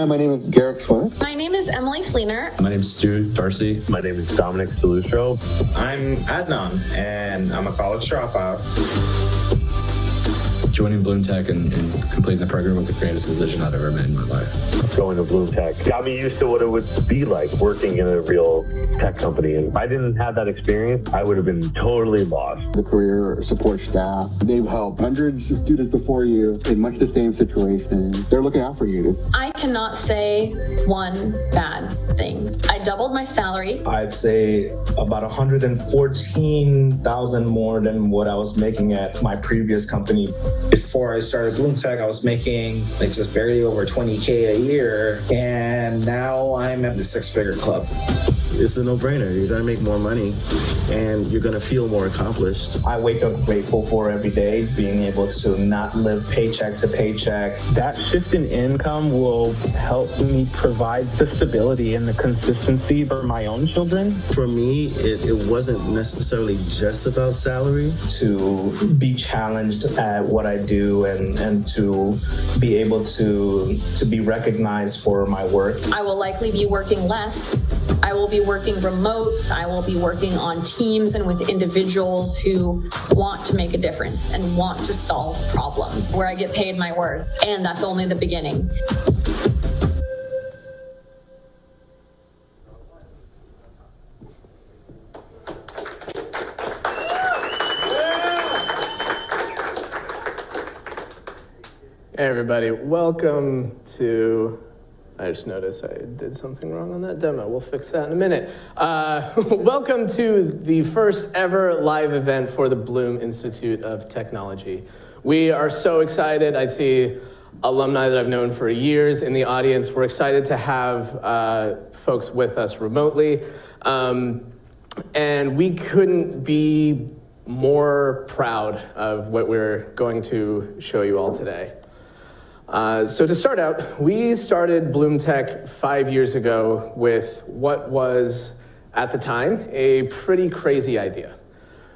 my name is Garrett Swift. My name is Emily Fleener. My name is Stu Darcy. My name is Dominic Delustro. I'm Adnan, and I'm a college dropout. Joining BloomTech and completing the program was the greatest decision I've ever made in my life. Going to BloomTech got me used to what it would be like working in a real tech company. And if I didn't have that experience, I would have been totally lost. The career support staff, they've helped hundreds of students before you in much the same situation. They're looking out for you. I cannot say one bad thing. I doubled my salary. I'd say about 114,000 more than what I was making at my previous company. Before I started BloomTech, I was making like just barely over 20K a year, and now I'm at the six-figure club. It's a no-brainer. You're gonna make more money and you're gonna feel more accomplished. I wake up grateful for every day, being able to not live paycheck to paycheck. That shift in income will help me provide the stability and the consistency for my own children. For me, it wasn't necessarily just about salary. To be challenged at what I do and to be able to be recognized for my work. I will likely be working less. I will be working remote. I will be working on teams and with individuals who want to make a difference and want to solve problems where I get paid my worth. And that's only the beginning. Hey everybody, welcome to, I just noticed I did something wrong on that demo. We'll fix that in a minute. Welcome to the first ever live event for the Bloom Institute of Technology. We are so excited. I see alumni that I've known for years in the audience. We're excited to have folks with us remotely. And we couldn't be more proud of what we're going to show you all today. So to start out, we started BloomTech 5 years ago with what was, at the time, a pretty crazy idea.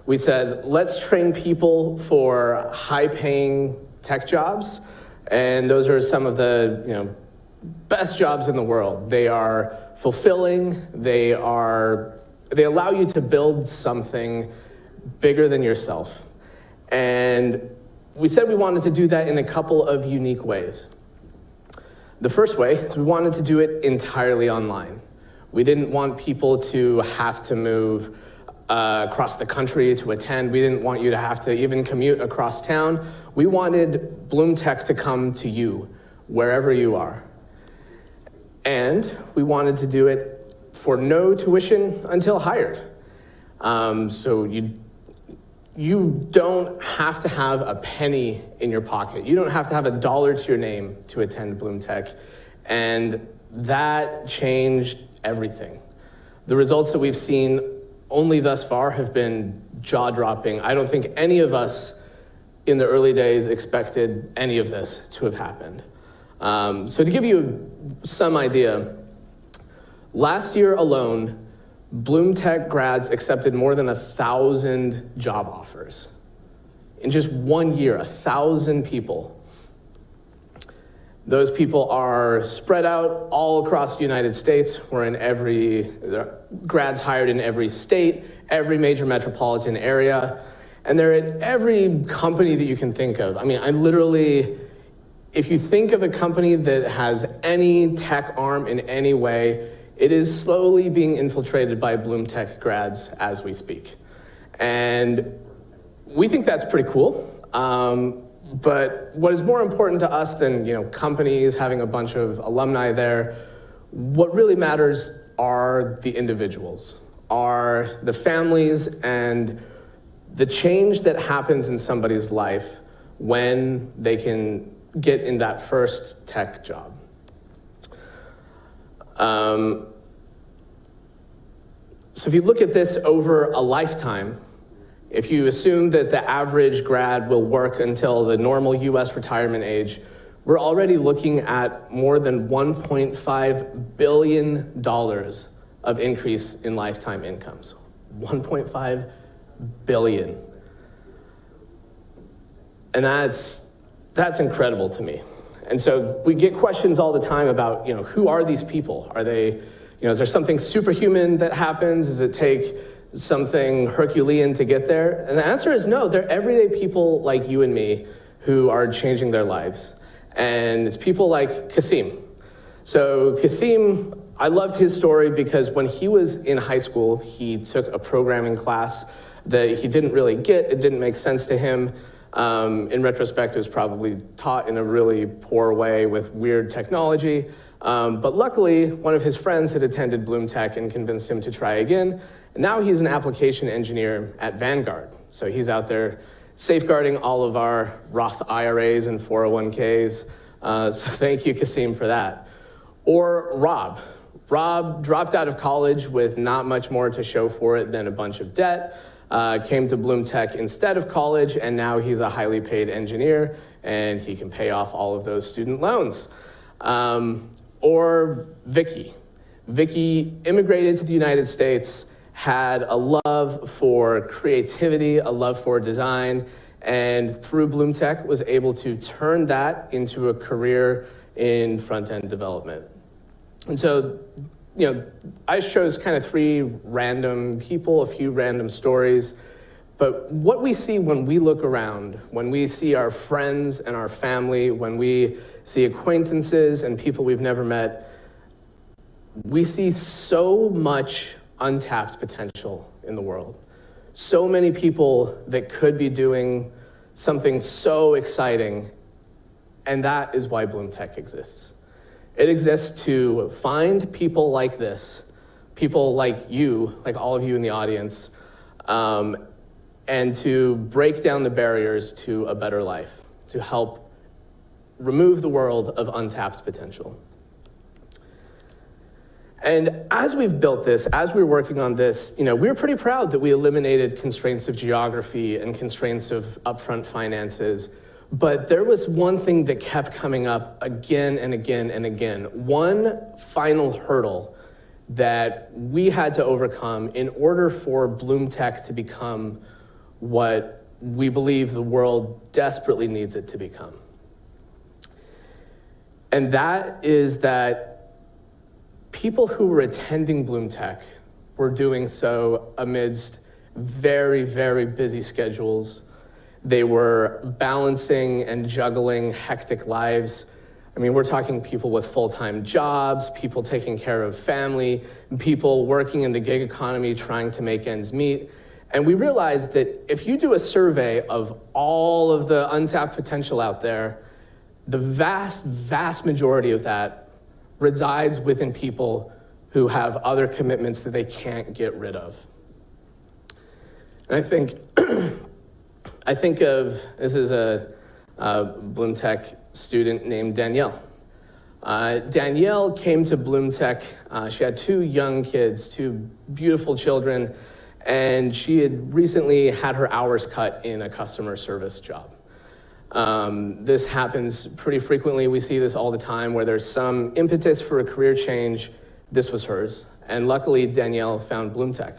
We said, let's train people for high-paying tech jobs, and those are some of the best jobs in the world. They are fulfilling, they allow you to build something bigger than yourself. And we said we wanted to do that in a couple of unique ways. The first way is we wanted to do it entirely online. We didn't want people to have to move across the country to attend. We didn't want you to have to even commute across town. We wanted BloomTech to come to you, wherever you are. And we wanted to do it for no tuition until hired. So you don't have to have a penny in your pocket. You don't have to have $1 to your name to attend BloomTech. And that changed everything. The results that we've seen only thus far have been jaw-dropping. I don't think any of us in the early days expected any of this to have happened. So to give you some idea, last year alone, BloomTech grads accepted more than 1,000 job offers. In just 1 year, 1,000 people. Those people are spread out all across the United States. Grads hired in every state, every major metropolitan area, and they're at every company that you can think of. I mean, if you think of a company that has any tech arm in any way, it is slowly being infiltrated by BloomTech grads as we speak. And we think that's pretty cool. But what is more important to us than companies having a bunch of alumni there, what really matters are the individuals, are the families, and the change that happens in somebody's life when they can get in that first tech job. So if you look at this over a lifetime, if you assume that the average grad will work until the normal US retirement age, we're already looking at more than $1.5 billion of increase in lifetime incomes. 1.5 billion. And that's incredible to me. And so we get questions all the time about, who are these people? Are they, is there something superhuman that happens? Does it take something Herculean to get there? And the answer is no. They're everyday people like you and me who are changing their lives. And it's people like Kasim. So Kasim, I loved his story because when he was in high school, he took a programming class that he didn't really get. It didn't make sense to him. In retrospect, it was probably taught in a really poor way with weird technology. But luckily, one of his friends had attended BloomTech and convinced him to try again. And now he's an application engineer at Vanguard. So he's out there safeguarding all of our Roth IRAs and 401ks. So thank you, Kasim, for that. Or Rob. Rob dropped out of college with not much more to show for it than a bunch of debt, came to BloomTech instead of college, and now he's a highly paid engineer, and he can pay off all of those student loans. Or Vicky. Vicky immigrated to the United States, had a love for creativity, a love for design, and through BloomTech was able to turn that into a career in front-end development. And so, I chose kind of 3 random people, a few random stories, but what we see when we look around, when we see our friends and our family, when we see acquaintances and people we've never met, we see so much untapped potential in the world. So many people that could be doing something so exciting, and that is why BloomTech exists. It exists to find people like this, people like you, like all of you in the audience, and to break down the barriers to a better life, to help remove the world of untapped potential. And as we've built this, as we're working on this, we're pretty proud that we eliminated constraints of geography and constraints of upfront finances. But there was one thing that kept coming up again and again and again. One final hurdle that we had to overcome in order for BloomTech to become what we believe the world desperately needs it to become. And that is that people who were attending BloomTech were doing so amidst very, very busy schedules. They were balancing and juggling hectic lives. I mean, we're talking people with full-time jobs, people taking care of family, people working in the gig economy trying to make ends meet. And we realized that if you do a survey of all of the untapped potential out there, the vast, vast majority of that resides within people who have other commitments that they can't get rid of. And I think of, this is a BloomTech student named Danielle. Danielle came to BloomTech, she had 2 young kids, 2 beautiful children, and she had recently had her hours cut in a customer service job. This happens pretty frequently. We see this all the time where there's some impetus for a career change. This was hers, and luckily Danielle found BloomTech.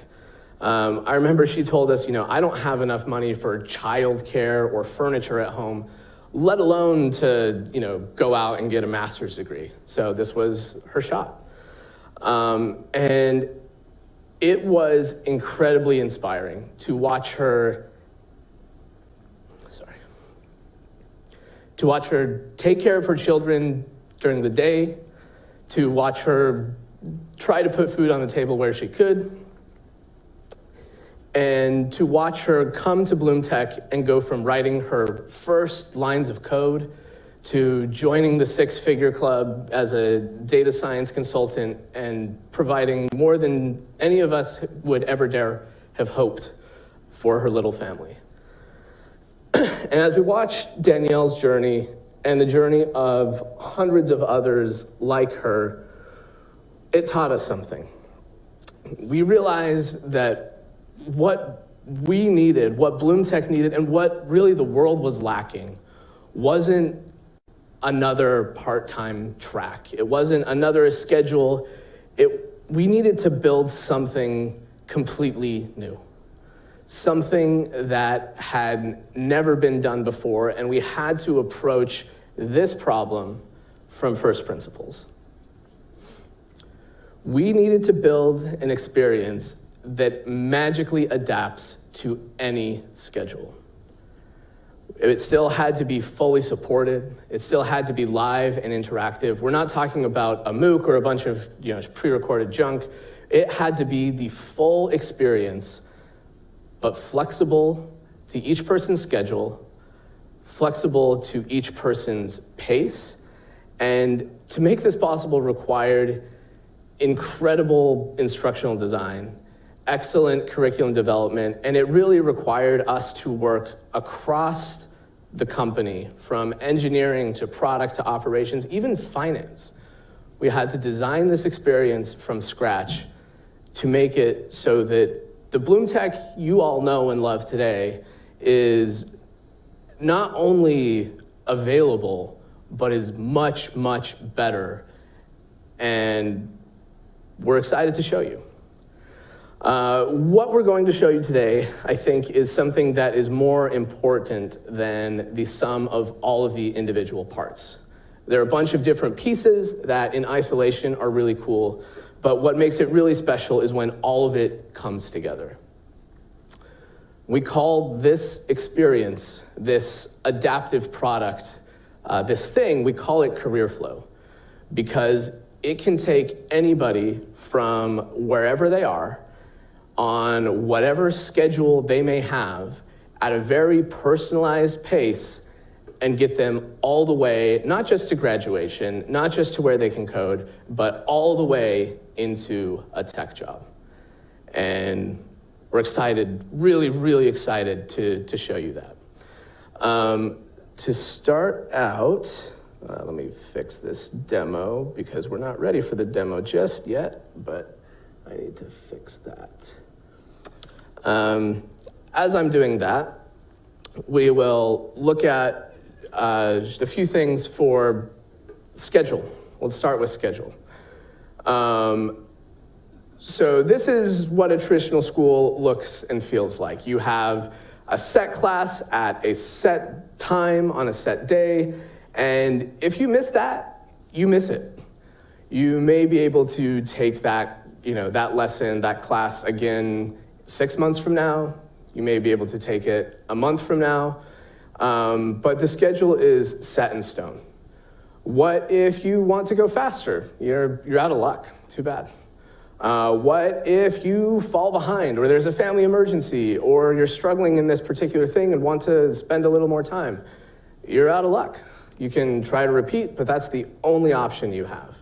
I remember she told us, I don't have enough money for childcare or furniture at home, let alone to, go out and get a master's degree. So this was her shot. And it was incredibly inspiring to watch her, take care of her children during the day, to watch her try to put food on the table where she could, and to watch her come to BloomTech and go from writing her first lines of code to joining the 6-figure club as a data science consultant and providing more than any of us would ever dare have hoped for her little family. And as we watch Danielle's journey and the journey of hundreds of others like her, it taught us something. We realized that what we needed, what BloomTech needed, and what really the world was lacking wasn't another part-time track. It wasn't another schedule. We needed to build something completely new, something that had never been done before, and we had to approach this problem from first principles. We needed to build an experience that magically adapts to any schedule. It still had to be fully supported. It still had to be live and interactive. We're not talking about a MOOC or a bunch of pre-recorded junk. It had to be the full experience, but flexible to each person's schedule, flexible to each person's pace, and to make this possible required incredible instructional design, excellent curriculum development, and it really required us to work across the company, from engineering to product to operations, even finance. We had to design this experience from scratch to make it so that the BloomTech you all know and love today is not only available, but is much, much better. And we're excited to show you. What we're going to show you today, I think, is something that is more important than the sum of all of the individual parts. There are a bunch of different pieces that in isolation are really cool, but what makes it really special is when all of it comes together. We call this experience, this adaptive product, this thing, we call it CareerFlow, because it can take anybody from wherever they are on whatever schedule they may have at a very personalized pace and get them all the way, not just to graduation, not just to where they can code, but all the way into a tech job. And we're excited, really, really excited to show you that. To start out, let me fix this demo because we're not ready for the demo just yet, but I need to fix that. As I'm doing that, we will look at just a few things for schedule. Let's start with schedule. So this is what a traditional school looks and feels like. You have a set class at a set time on a set day, and if you miss that, you miss it. You may be able to take that, that lesson, that class again 6 months from now. You may be able to take it a month from now, but the schedule is set in stone. What if you want to go faster? You're out of luck, too bad. What if you fall behind, or there's a family emergency, or you're struggling in this particular thing and want to spend a little more time? You're out of luck. You can try to repeat, but that's the only option you have.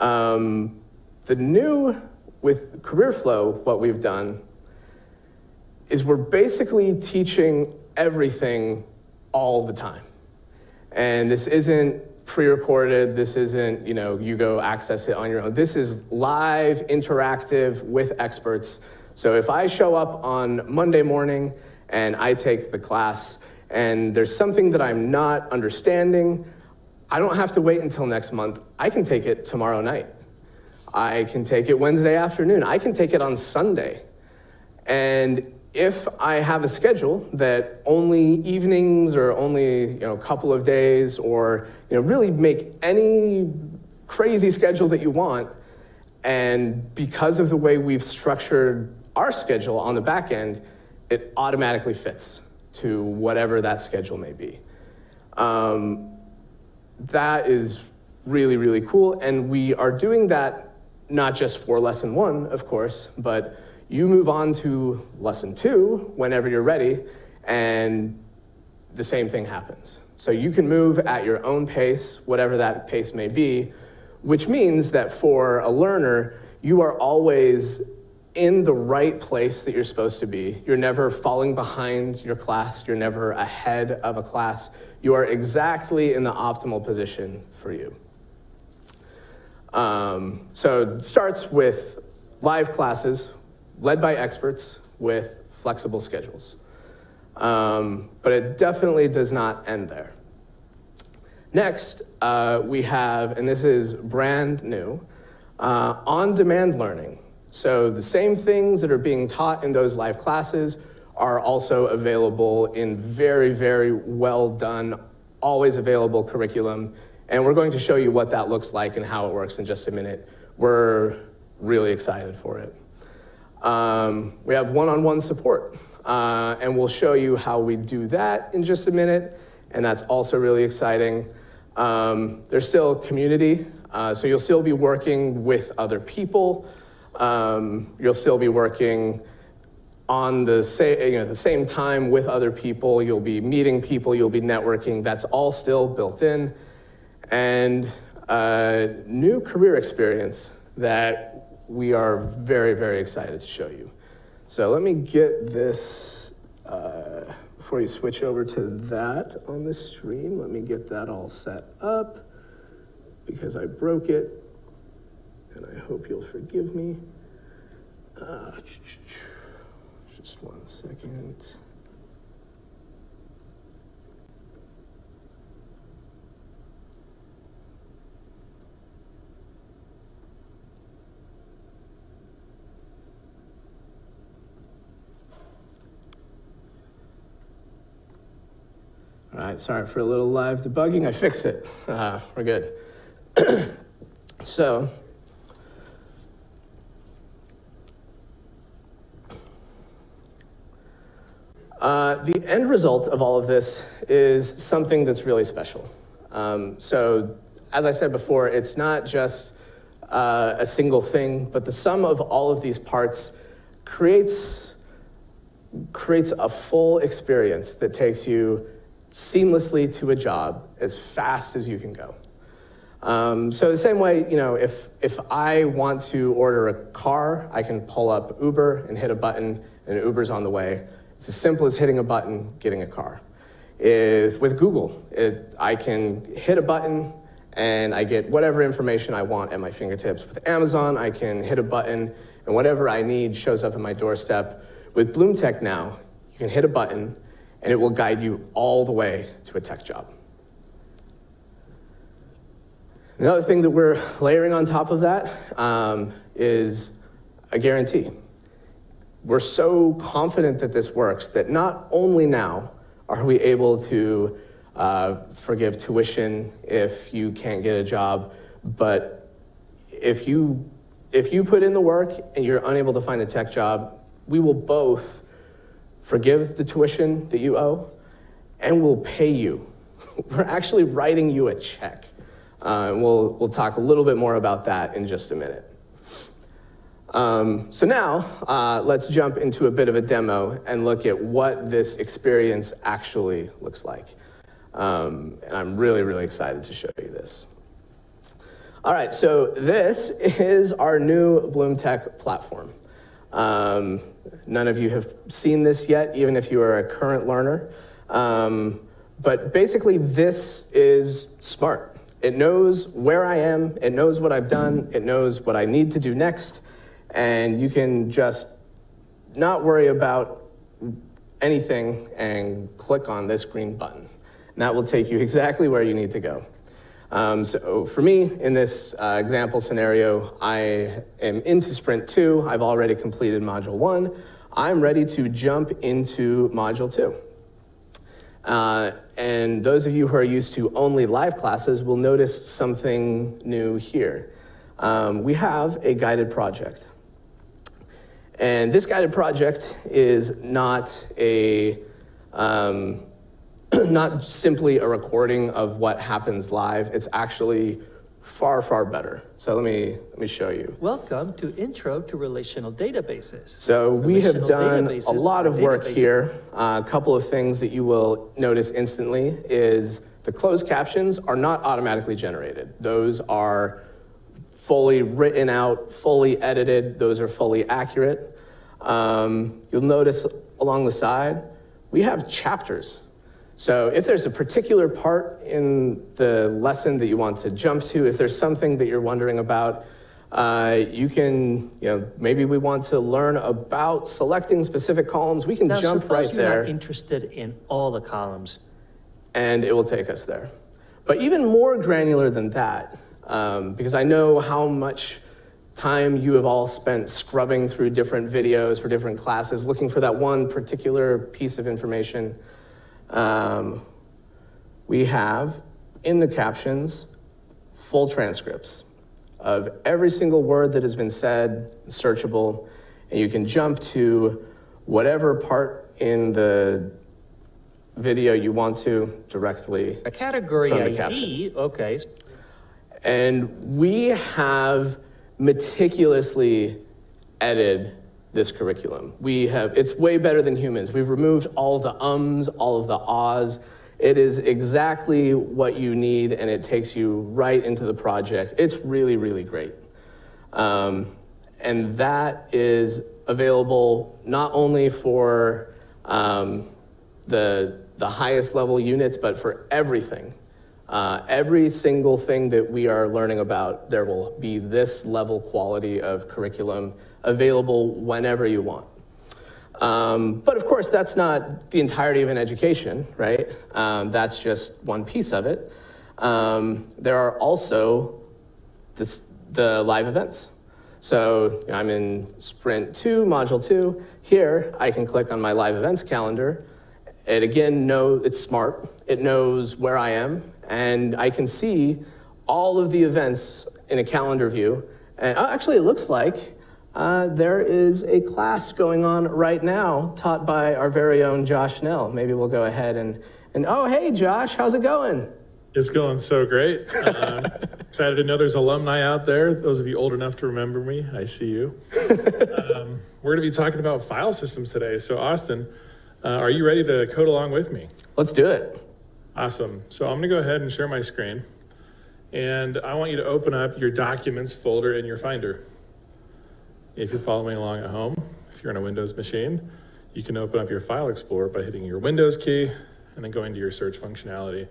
The new with CareerFlow, what we've done is we're basically teaching everything all the time. And this isn't pre-recorded, this isn't, you go access it on your own. This is live, interactive with experts. So if I show up on Monday morning and I take the class and there's something that I'm not understanding, I don't have to wait until next month. I can take it tomorrow night. I can take it Wednesday afternoon. I can take it on Sunday. And if I have a schedule that only evenings or only a couple of days, or really make any crazy schedule that you want, and because of the way we've structured our schedule on the back end, it automatically fits to whatever that schedule may be. That is really, really cool, and we are doing that not just for lesson 1, of course, but you move on to lesson 2 whenever you're ready, and the same thing happens. So you can move at your own pace, whatever that pace may be, which means that for a learner, you are always in the right place that you're supposed to be. You're never falling behind your class. You're never ahead of a class. You are exactly in the optimal position for you. So it starts with live classes led by experts with flexible schedules. But it definitely does not end there. Next, we have, and this is brand new, on-demand learning. So the same things that are being taught in those live classes are also available in very, very well done always available curriculum, and we're going to show you what that looks like and how it works in just a minute. We're really excited for it. We have one-on-one support, and we'll show you how we do that in just a minute, and that's also really exciting. There's still community, so you'll still be working with other people. You'll still be working on the same time with other people. You'll be meeting people, you'll be networking. That's all still built in. And a new career experience that we are very, very excited to show you. So let me get this, before you switch over to that on the stream, let me get that all set up because I broke it, and I hope you'll forgive me. Just 1 second. All right, sorry for a little live debugging. I fixed it. We're good. So, the end result of all of this is something that's really special. So, as I said before, it's not just a single thing, but the sum of all of these parts creates a full experience that takes you seamlessly to a job as fast as you can go. So the same way, if I want to order a car, I can pull up Uber and hit a button, and Uber's on the way. It's as simple as hitting a button, getting a car. With Google, I can hit a button, and I get whatever information I want at my fingertips. With Amazon, I can hit a button, and whatever I need shows up at my doorstep. With BloomTech now, you can hit a button, and it will guide you all the way to a tech job. Another thing that we're layering on top of that is a guarantee. We're so confident that this works that not only now are we able to forgive tuition if you can't get a job, but if you put in the work and you're unable to find a tech job, we will both forgive the tuition that you owe, and we'll pay you. We're actually writing you a check. And we'll talk a little bit more about that in just a minute. So now, let's jump into a bit of a demo and look at what this experience actually looks like. And I'm really, really excited to show you this. All right, so this is our new BloomTech platform. None of you have seen this yet, even if you are a current learner. But basically, this is smart. It knows where I am, it knows what I've done, it knows what I need to do next, and you can just not worry about anything and click on this green button. And that will take you exactly where you need to go. So for me, in this example scenario, I am into Sprint 2. I've already completed Module 1. I'm ready to jump into Module 2. And those of you who are used to only live classes will notice something new here. We have a guided project. And this guided project is not not simply a recording of what happens live. It's actually far, far better. So let me show you. Welcome to Intro to Relational Databases. So we have done a databases lot of work databases. here. A couple of things that you will notice instantly is the closed captions are not automatically generated. Those are fully written out, fully edited. Those are fully accurate. You'll notice along the side, we have chapters. So if there's a particular part in the lesson that you want to jump to, if there's something that you're wondering about, you can, maybe we want to learn about selecting specific columns, we can Now, jump right suppose you're there. not interested in all the columns. And it will take us there. But even more granular than that, because I know how much time you have all spent scrubbing through different videos for different classes, looking for that one particular piece of information. we have in the captions full transcripts of every single word that has been said, searchable, and you can jump to whatever part in the video you want to directly A category from the ID, caption. okay. And we have meticulously edited this curriculum. It's way better than humans. We've removed all of the ums, all of the ahs. It is exactly what you need, and it takes you right into the project. It's really, really great. And that is available not only for the highest level units, but for everything. Every single thing that we are learning about, there will be this level quality of curriculum available whenever you want. But of course, that's not the entirety of an education, right? That's just one piece of it. There are also the live events. So I'm in Sprint 2, Module 2. Here, I can click on my live events calendar. It again, it's smart. It knows where I am, and I can see all of the events in a calendar view. And actually, it looks like there is a class going on right now taught by our very own Josh Nell. Maybe we'll go ahead and oh, hey, Josh, how's it going? It's going so great. Excited to know there's alumni out there. Those of you old enough to remember me, I see you. We're going to be talking about file systems today. So Austin, are you ready to code along with me? Let's do it. Awesome. So I'm going to go ahead and share my screen. And I want you to open up your documents folder in your Finder. If you're following along at home, if you're on a Windows machine, you can open up your File Explorer by hitting your Windows key and then going to your search functionality.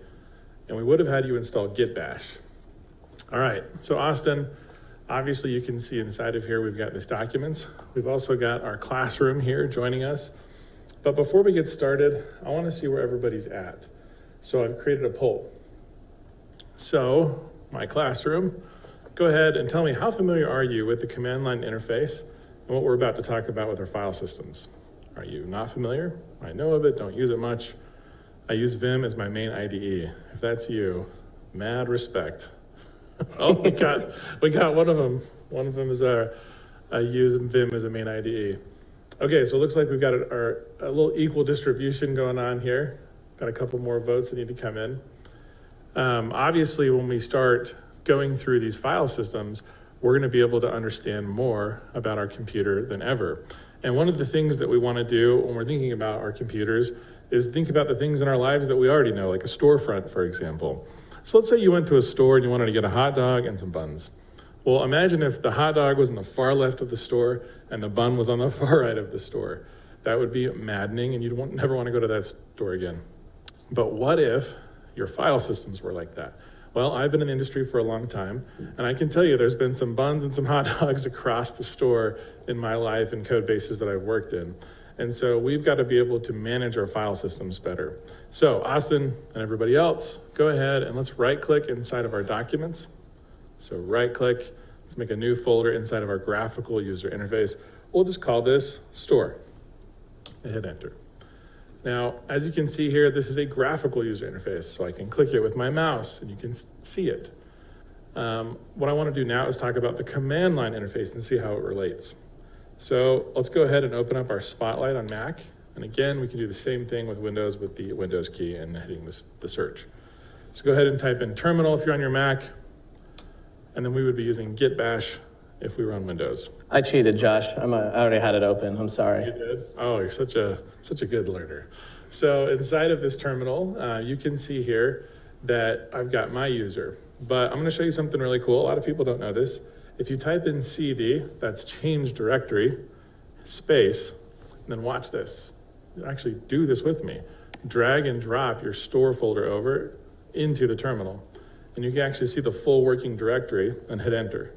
And we would have had you install Git Bash. All right, so Austin, obviously you can see inside of here we've got this documents. We've also got our classroom here joining us. But before we get started, I want to see where everybody's at. So I've created a poll. So my classroom, go ahead and tell me, how familiar are you with the command line interface and what we're about to talk about with our file systems? Are you not familiar? I know of it, don't use it much. I use Vim as my main IDE. If that's you, mad respect. Oh, we got one of them. One of them is I use Vim as a main IDE. Okay, so it looks like we've got a little equal distribution going on here. Got a couple more votes that need to come in. Obviously, when we start going through these file systems, we're going to be able to understand more about our computer than ever. And one of the things that we want to do when we're thinking about our computers is think about the things in our lives that we already know, like a storefront, for example. So let's say you went to a store and you wanted to get a hot dog and some buns. Well, imagine if the hot dog was on the far left of the store and the bun was on the far right of the store. That would be maddening, and you'd never want to go to that store again. But what if your file systems were like that? Well, I've been in the industry for a long time, and I can tell you there's been some buns and some hot dogs across the store in my life and code bases that I've worked in. And so we've got to be able to manage our file systems better. So Austin and everybody else, go ahead and let's right-click inside of our documents. So right-click, let's make a new folder inside of our graphical user interface. We'll just call this Store and hit Enter. Now, as you can see here, this is a graphical user interface, so I can click it with my mouse and you can see it. What I want to do now is talk about the command line interface and see how it relates. So let's go ahead and open up our Spotlight on Mac. And again, we can do the same thing with Windows with the Windows key and hitting the search. So go ahead and type in terminal if you're on your Mac, and then we would be using Git Bash if we were on Windows. I cheated, Josh. I already had it open. I'm sorry. You did? Oh, you're such a good learner. So inside of this terminal, you can see here that I've got my user. But I'm going to show you something really cool. A lot of people don't know this. If you type in CD, that's change directory, space, and then watch this. Actually do this with me. Drag and drop your store folder over into the terminal. And you can actually see the full working directory and hit enter.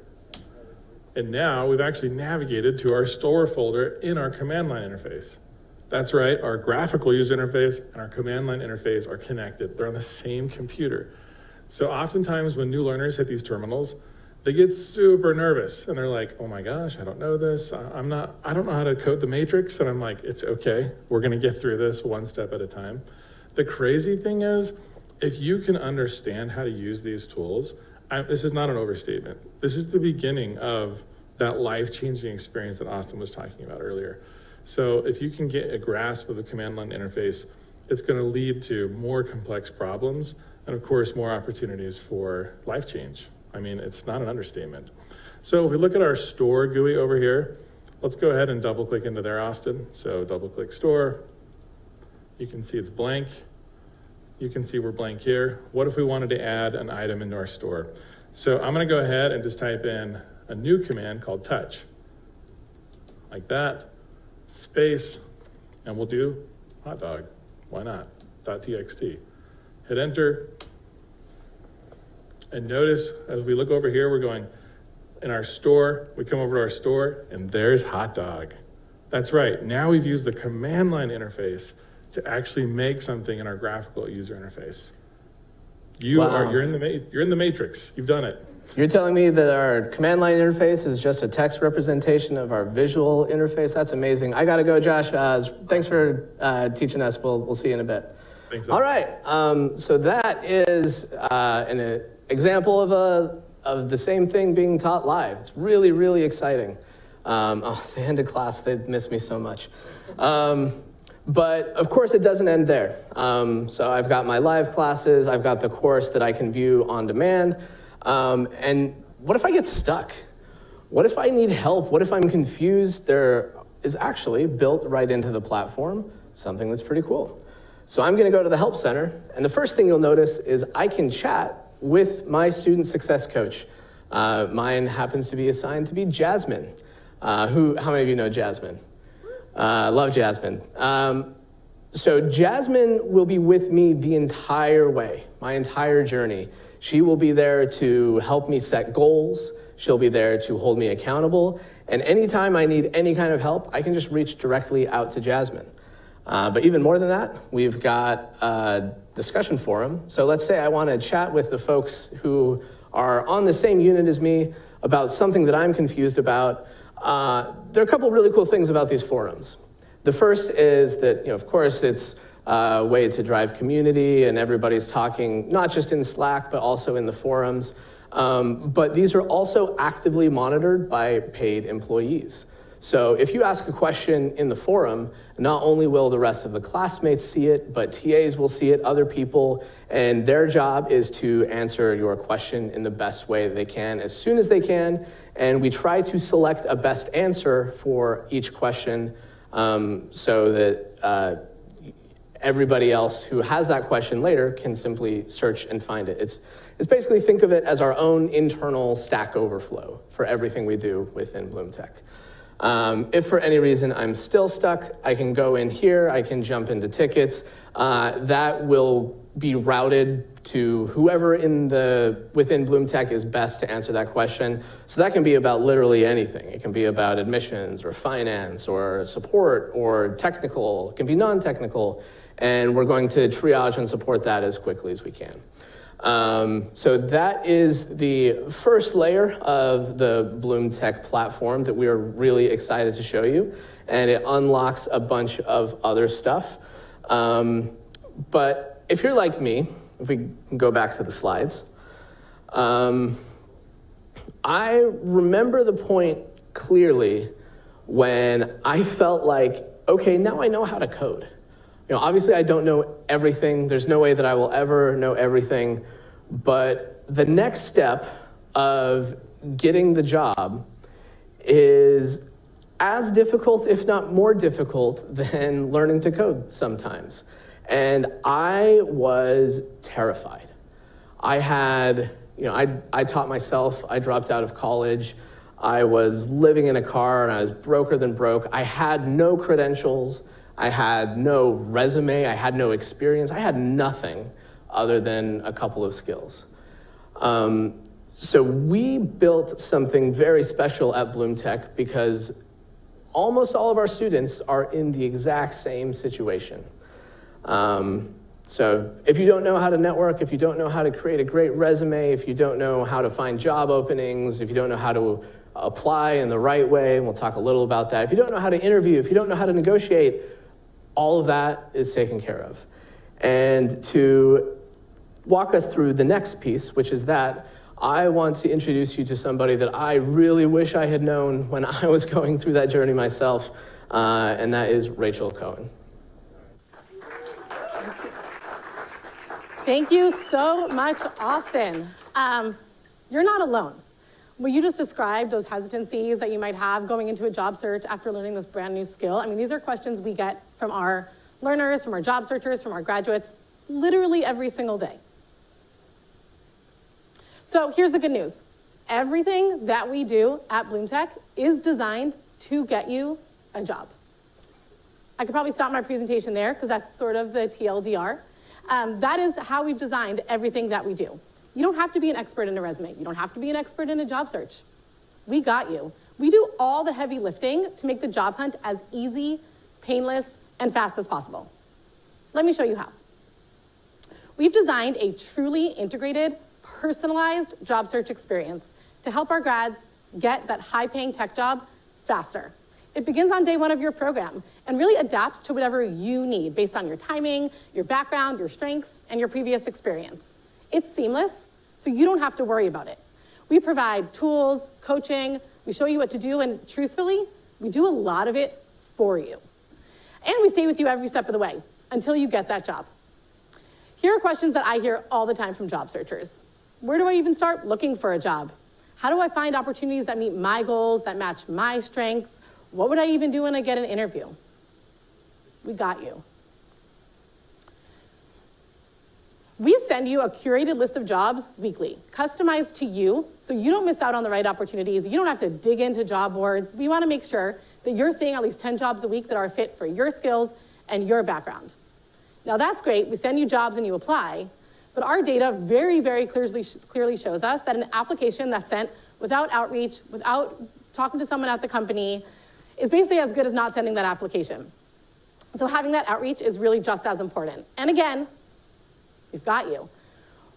And now we've actually navigated to our store folder in our command line interface. That's right, our graphical user interface and our command line interface are connected. They're on the same computer. So oftentimes when new learners hit these terminals, they get super nervous and they're like, oh my gosh, I don't know this. I don't know how to code the matrix. And I'm like, it's okay. We're gonna get through this one step at a time. The crazy thing is if you can understand how to use these tools, this is not an overstatement. This is the beginning of that life-changing experience that Austin was talking about earlier. So if you can get a grasp of the command line interface, it's going to lead to more complex problems and, of course, more opportunities for life change. I mean, it's not an understatement. So if we look at our store GUI over here, let's go ahead and double click into there, Austin. So double click store. You can see it's blank. You can see we're blank here. What if we wanted to add an item into our store? So I'm going to go ahead and just type in a new command called touch. Like that, space, and we'll do hot dog. Why not? .txt. Hit enter. And notice as we look over here, we're going in our store, we come over to our store, and there's hot dog. That's right. Now we've used the command line interface to actually make something in our graphical user interface. You're in the matrix. You've done it. You're telling me that our command line interface is just a text representation of our visual interface? That's amazing. I gotta go, Josh. Thanks for teaching us. We'll see you in a bit. Thanks. All right. So that is an example of the same thing being taught live. It's really, really exciting. The end of class, they've missed me so much. But of course, it doesn't end there. So I've got my live classes. I've got the course that I can view on demand. And what if I get stuck? What if I need help? What if I'm confused? There is actually built right into the platform something that's pretty cool. So I'm going to go to the Help Center. And the first thing you'll notice is I can chat with my student success coach. Mine happens to be assigned to be Jasmine. How many of you know Jasmine? Love Jasmine. So Jasmine will be with me the entire way, my entire journey. She will be there to help me set goals. She'll be there to hold me accountable. And anytime I need any kind of help, I can just reach directly out to Jasmine. But even more than that, we've got a discussion forum. So let's say I want to chat with the folks who are on the same unit as me about something that I'm confused about. There are a couple really cool things about these forums. The first is that, of course, it's a way to drive community and everybody's talking, not just in Slack, but also in the forums. But these are also actively monitored by paid employees. So if you ask a question in the forum, not only will the rest of the classmates see it, but TAs will see it, other people, and their job is to answer your question in the best way they can, as soon as they can. And we try to select a best answer for each question so that everybody else who has that question later can simply search and find it. It's basically, think of it as our own internal Stack Overflow for everything we do within BloomTech. If for any reason I'm still stuck, I can go in here, I can jump into tickets. That will be routed to whoever within BloomTech is best to answer that question. So that can be about literally anything. It can be about admissions or finance or support or technical. It can be non-technical. And we're going to triage and support that as quickly as we can. So that is the first layer of the BloomTech platform that we are really excited to show you. And it unlocks a bunch of other stuff. But if you're like me, if we can go back to the slides, I remember the point clearly when I felt like, okay, now I know how to code. Obviously I don't know everything. There's no way that I will ever know everything. But the next step of getting the job is as difficult, if not more difficult, than learning to code sometimes. And I was terrified. I had, I taught myself, I dropped out of college. I was living in a car and I was broker than broke. I had no credentials. I had no resume, I had no experience, I had nothing other than a couple of skills. So we built something very special at BloomTech because almost all of our students are in the exact same situation. So if you don't know how to network, if you don't know how to create a great resume, if you don't know how to find job openings, if you don't know how to apply in the right way, and we'll talk a little about that, if you don't know how to interview, if you don't know how to negotiate, all of that is taken care of. And to walk us through the next piece, which is that I want to introduce you to somebody that I really wish I had known when I was going through that journey myself, and that is Rachel Cohen. Thank you so much, Austin. You're not alone. What you just described, those hesitancies that you might have going into a job search after learning this brand new skill, I mean, these are questions we get from our learners, from our job searchers, from our graduates, literally every single day. So here's the good news. Everything that we do at BloomTech is designed to get you a job. I could probably stop my presentation there because that's sort of the TLDR. That is how we've designed everything that we do. You don't have to be an expert in a resume. You don't have to be an expert in a job search. We got you. We do all the heavy lifting to make the job hunt as easy, painless, and fast as possible. Let me show you how. We've designed a truly integrated, personalized job search experience to help our grads get that high-paying tech job faster. It begins on day one of your program and really adapts to whatever you need based on your timing, your background, your strengths, and your previous experience. It's seamless, so you don't have to worry about it. We provide tools, coaching, we show you what to do, and truthfully, we do a lot of it for you. And we stay with you every step of the way until you get that job. Here are questions that I hear all the time from job searchers. Where do I even start looking for a job? How do I find opportunities that meet my goals, that match my strengths? What would I even do when I get an interview? We got you. We send you a curated list of jobs weekly, customized to you, so you don't miss out on the right opportunities. You don't have to dig into job boards. We want to make sure that you're seeing at least 10 jobs a week that are a fit for your skills and your background. Now that's great. We send you jobs and you apply, but our data very, very clearly shows us that an application that's sent without outreach, without talking to someone at the company, is basically as good as not sending that application. So having that outreach is really just as important. And again, we've got you.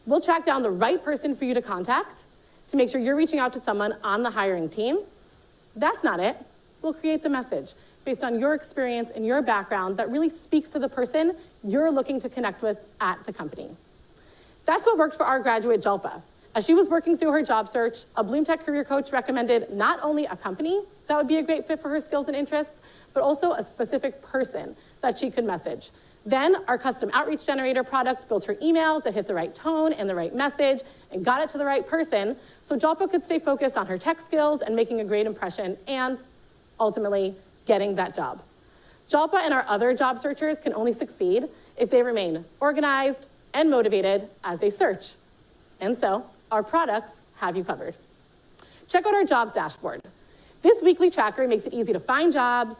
We'll track down the right person for you to contact to make sure you're reaching out to someone on the hiring team. That's not it. We'll create the message based on your experience and your background that really speaks to the person you're looking to connect with at the company. That's what worked for our graduate, Jalpa. As she was working through her job search, a BloomTech career coach recommended not only a company that would be a great fit for her skills and interests, but also a specific person that she could message. Then our custom outreach generator product built her emails that hit the right tone and the right message and got it to the right person, so Jalpa could stay focused on her tech skills and making a great impression and ultimately getting that job. Jalpa and our other job searchers can only succeed if they remain organized and motivated as they search. And so our products have you covered. Check out our jobs dashboard. This weekly tracker makes it easy to find jobs,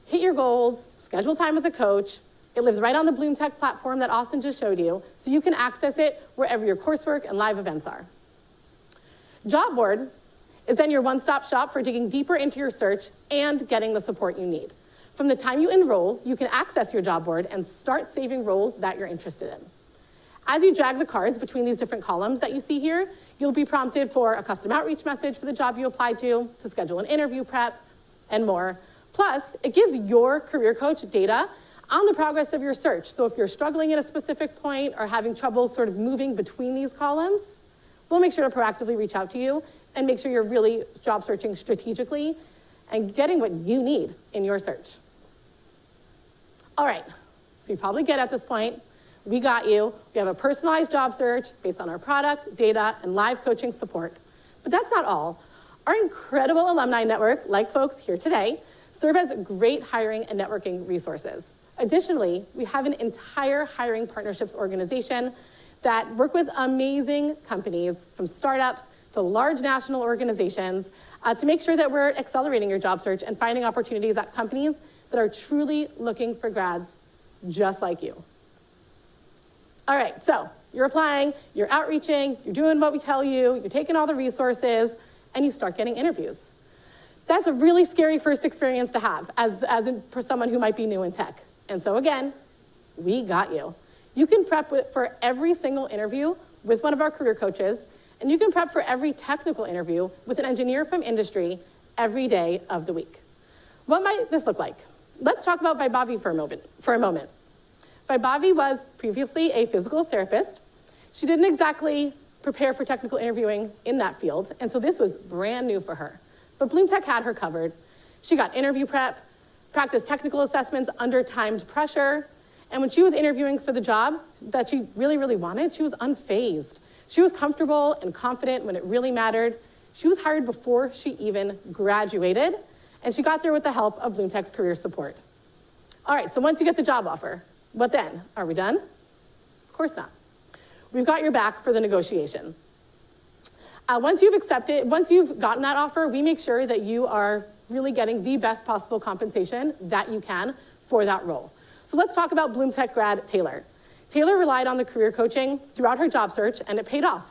hit your goals, schedule time with a coach. It lives right on the BloomTech platform that Austin just showed you, so you can access it wherever your coursework and live events are. Job board is then your one-stop shop for digging deeper into your search and getting the support you need. From the time you enroll, you can access your job board and start saving roles that you're interested in. As you drag the cards between these different columns that you see here, you'll be prompted for a custom outreach message for the job you applied to schedule an interview prep, and more. Plus, it gives your career coach data on the progress of your search. So if you're struggling at a specific point or having trouble sort of moving between these columns, we'll make sure to proactively reach out to you and make sure you're really job searching strategically and getting what you need in your search. All right, so you probably get at this point, we got you. We have a personalized job search based on our product, data, and live coaching support. But that's not all. Our incredible alumni network, like folks here today, serve as great hiring and networking resources. Additionally, we have an entire hiring partnerships organization that work with amazing companies from startups to large national organizations to make sure that we're accelerating your job search and finding opportunities at companies that are truly looking for grads just like you. All right, so you're applying, you're outreaching, you're doing what we tell you, you're taking all the resources, and you start getting interviews. That's a really scary first experience to have for someone who might be new in tech. And so again, we got you. You can prep for every single interview with one of our career coaches, and you can prep for every technical interview with an engineer from industry every day of the week. What might this look like? Let's talk about Vaibhavi for a moment. Vaibhavi was previously a physical therapist. She didn't exactly prepare for technical interviewing in that field, and so this was brand new for her. But BloomTech had her covered. She got interview prep, practiced technical assessments under timed pressure, and when she was interviewing for the job that she really, really wanted, she was unfazed. She was comfortable and confident when it really mattered. She was hired before she even graduated, and she got there with the help of BloomTech's career support. All right, so once you get the job offer, what then? Are we done? Of course not. We've got your back for the negotiation. Once you've gotten that offer, we make sure that you are really getting the best possible compensation that you can for that role. So let's talk about BloomTech grad Taylor. Taylor relied on the career coaching throughout her job search, and it paid off,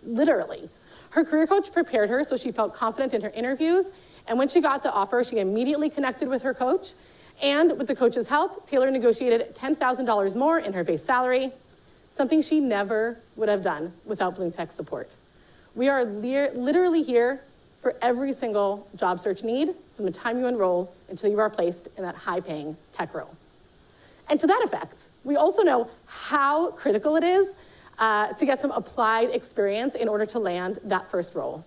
literally. Her career coach prepared her so she felt confident in her interviews, and when she got the offer, she immediately connected with her coach, and with the coach's help, Taylor negotiated $10,000 more in her base salary, something she never would have done without BloomTech support. We are literally here for every single job search need from the time you enroll until you are placed in that high-paying tech role. And to that effect, we also know how critical it is to get some applied experience in order to land that first role.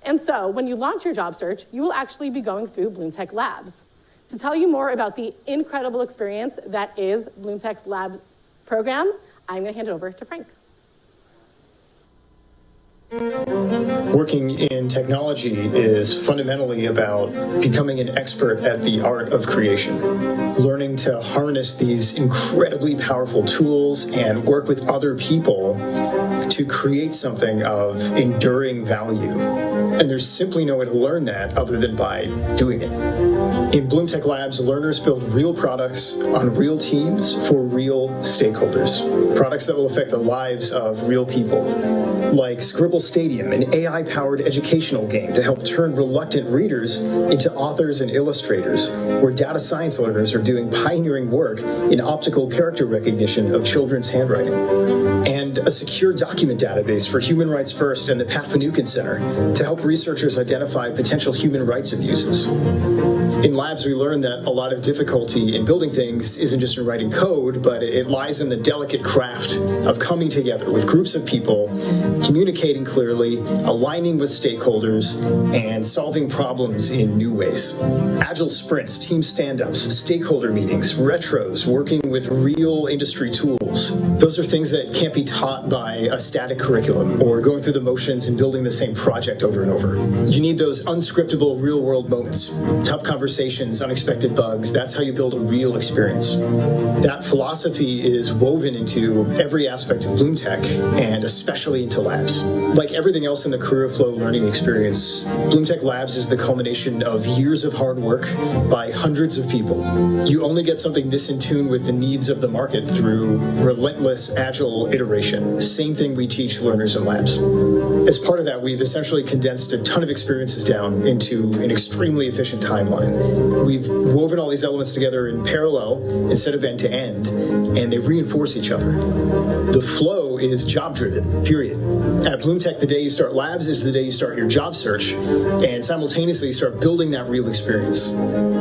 And so when you launch your job search, you will actually be going through BloomTech Labs. To tell you more about the incredible experience that is BloomTech Labs program, I'm going to hand it over to Frank. Working in technology is fundamentally about becoming an expert at the art of creation, learning to harness these incredibly powerful tools and work with other people to create something of enduring value. And there's simply no way to learn that other than by doing it. In BloomTech Labs, learners build real products on real teams for real stakeholders, products that will affect the lives of real people, like Scribble Stadium, an AI-powered educational game to help turn reluctant readers into authors and illustrators, where data science learners are doing pioneering work in optical character recognition of children's handwriting, and a secure document database for Human Rights First and the Pat Finucane Center to help researchers identify potential human rights abuses. In Labs, we learned that a lot of difficulty in building things isn't just in writing code, but it lies in the delicate craft of coming together with groups of people, communicating clearly, aligning with stakeholders, and solving problems in new ways. Agile sprints, team stand-ups, stakeholder meetings, retros, working with real industry tools. Those are things that can't be taught by a static curriculum or going through the motions and building the same project over and over. You need those unscriptable real-world moments, tough conversations, unexpected bugs. That's how you build a real experience. That philosophy is woven into every aspect of BloomTech, and especially into Labs. Like everything else in the CareerFlow learning experience, BloomTech Labs is the culmination of years of hard work by hundreds of people. You only get something this in tune with the needs of the market through relentless, agile iteration. Same thing we teach learners in Labs. As part of that, we've essentially condensed a ton of experiences down into an extremely efficient timeline. We've woven all these elements together in parallel instead of end to end, and they reinforce each other. The flow is job-driven, period. At BloomTech, the day you start Labs is the day you start your job search, and simultaneously start building that real experience.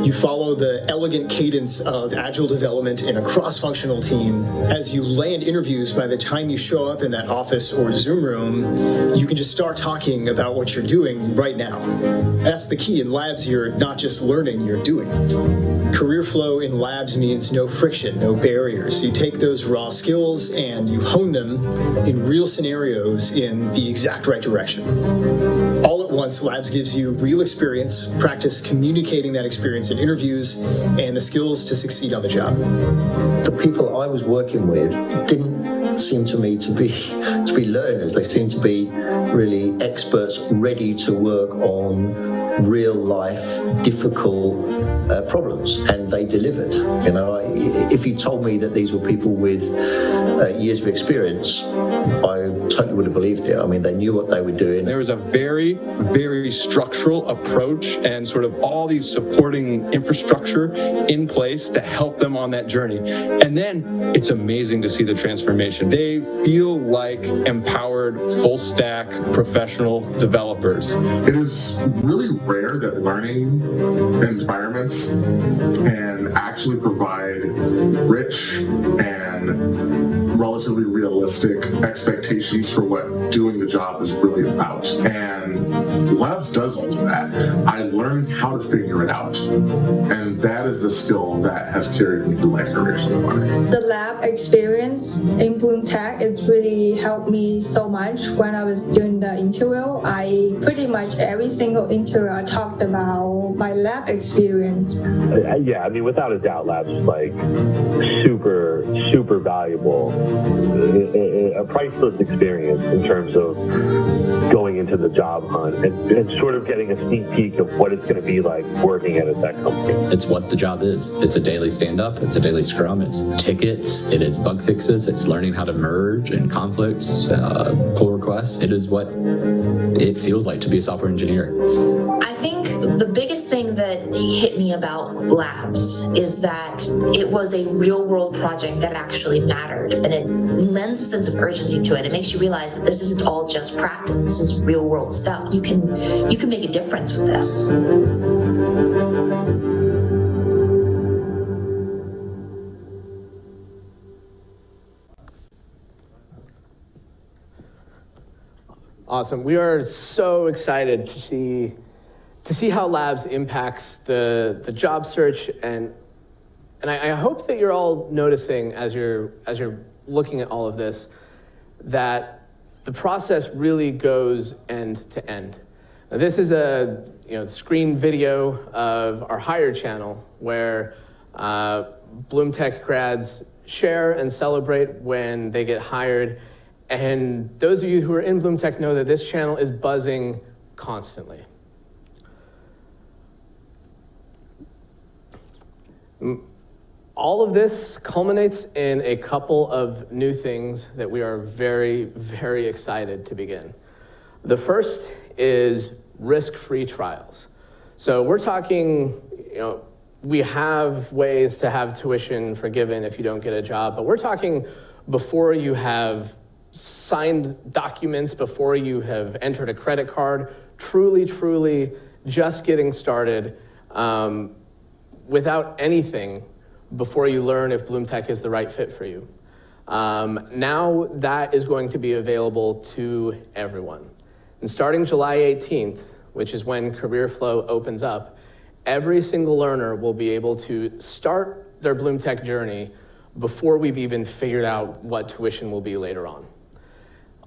You follow the elegant cadence of agile development in a cross-functional team. As you land interviews, by the time you show up in that office or Zoom room, you can just start talking about what you're doing right now. That's the key. In Labs, you're not just learning, you're doing. CareerFlow in Labs means no friction, no barriers. You take those raw skills and you hone them in real scenarios in the exact right direction. All at once, Labs gives you real experience, practice communicating that experience in interviews, and the skills to succeed on the job. The people I was working with didn't seem to me to be learners. They seemed to be really experts ready to work on real life, difficult problems, and they delivered. You know, if you told me that these were people with years of experience, I totally would have believed it. I mean, they knew what they were doing. There was a very, very structural approach and sort of all these supporting infrastructure in place to help them on that journey. And then it's amazing to see the transformation. They feel like empowered, full stack professional developers. It is really rare that learning environments can actually provide rich and relatively realistic expectations for what doing the job is really about. And Labs does all of that. I learned how to figure it out. And that is the skill that has carried me through my career so far. The lab experience in BloomTech, it's really helped me so much. When I was doing the interview, I pretty much every single interview I talked about my lab experience. Yeah, I mean, without a doubt, Labs is like super, super valuable. A priceless experience in terms of going into the job hunt and sort of getting a sneak peek of what it's going to be like working at a tech company. It's what the job is. It's a daily stand-up, it's a daily scrum, it's tickets, it is bug fixes, it's learning how to merge and conflicts, pull requests. It is what it feels like to be a software engineer. I think the biggest thing that hit me about Labs is that it was a real-world project that actually mattered, and it lends a sense of urgency to it. It makes you realize that this isn't all just practice. This is real-world stuff. You can make a difference with this. Awesome. We are so excited to see how Labs impacts the job search, and I hope that you're all noticing as you're looking at all of this that the process really goes end to end. Now, this is a screen video of our Hire channel where BloomTech grads share and celebrate when they get hired. And those of you who are in BloomTech know that this channel is buzzing constantly. All of this culminates in a couple of new things that we are very, very excited to begin. The first is risk-free trials. So we're talking, we have ways to have tuition forgiven if you don't get a job, but we're talking before you have signed documents, before you have entered a credit card, truly just getting started without anything before you learn if BloomTech is the right fit for you. Now that is going to be available to everyone. And starting July 18th, which is when CareerFlow opens up, every single learner will be able to start their BloomTech journey before we've even figured out what tuition will be later on.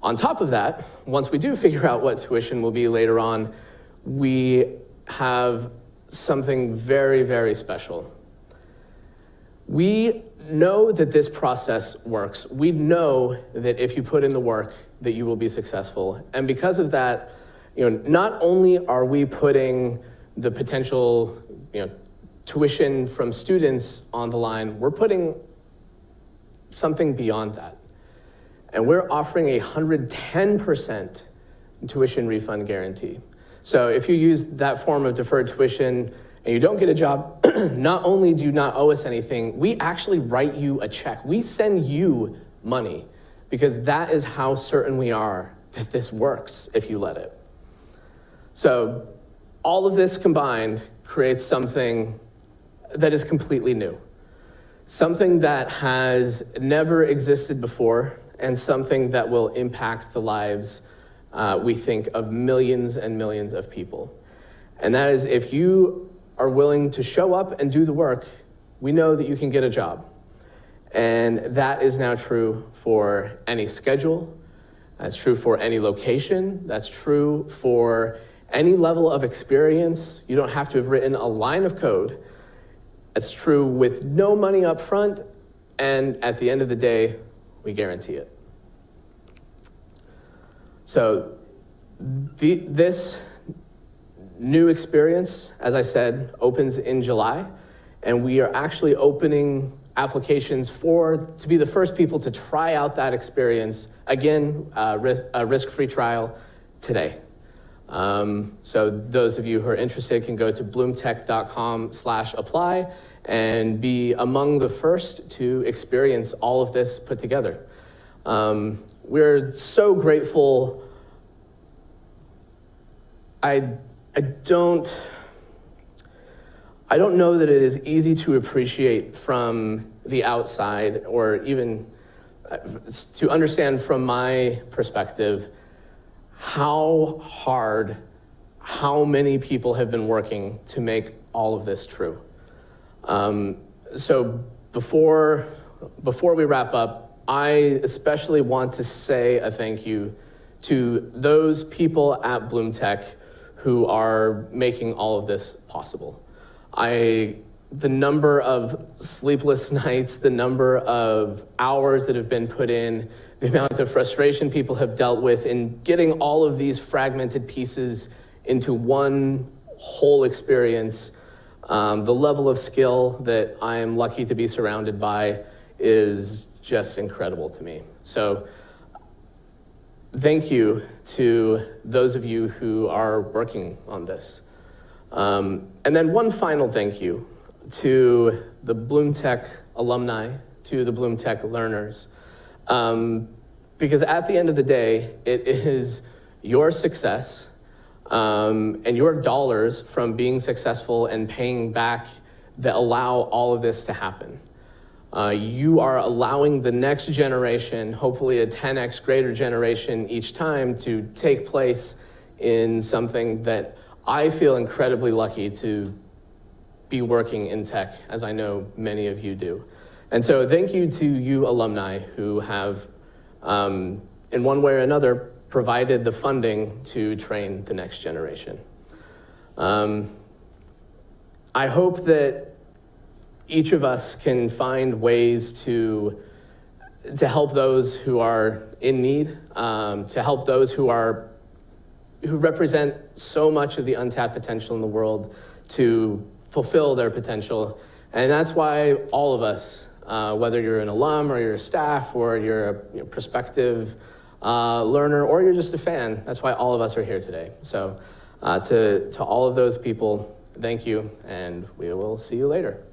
On top of that, once we do figure out what tuition will be later on, we have something very, very special. We know that this process works. We know that if you put in the work, that you will be successful. And because of that, not only are we putting the potential, tuition from students on the line, we're putting something beyond that. And we're offering a 110% tuition refund guarantee. So if you use that form of deferred tuition and you don't get a job, not only do you not owe us anything, we actually write you a check. We send you money because that is how certain we are that this works if you let it. So all of this combined creates something that is completely new, something that has never existed before, and something that will impact the lives, we think, of millions and millions of people. And that is, if you are willing to show up and do the work, we know that you can get a job. And that is now true for any schedule, that's true for any location, that's true for any level of experience. You don't have to have written a line of code. It's true with no money up front, and at the end of the day, we guarantee it. So this new experience, as I said, opens in July, and we are actually opening applications to be the first people to try out that experience. Again, a risk-free trial today. So those of you who are interested can go to bloomtech.com/apply and be among the first to experience all of this put together. We're so grateful. I don't know that it is easy to appreciate from the outside, or even to understand from my perspective how hard, how many people have been working to make all of this true. So before we wrap up, I especially want to say a thank you to those people at BloomTech who are making all of this possible. The number of sleepless nights, the number of hours that have been put in, the amount of frustration people have dealt with in getting all of these fragmented pieces into one whole experience, the level of skill that I am lucky to be surrounded by is just incredible to me. So thank you to those of you who are working on this. And then one final thank you to the BloomTech alumni, to the BloomTech learners. Because at the end of the day, it is your success and your dollars from being successful and paying back that allow all of this to happen. You are allowing the next generation, hopefully a 10x greater generation each time, to take place in something that I feel incredibly lucky to be working in tech, as I know many of you do. And so thank you to you alumni who have, in one way or another, provided the funding to train the next generation. I hope that each of us can find ways to help those who are in need, to help those who represent so much of the untapped potential in the world to fulfill their potential. And that's why all of us, whether you're an alum or you're a staff or you're a prospective learner or you're just a fan, that's why all of us are here today. So to all of those people, thank you, and we will see you later.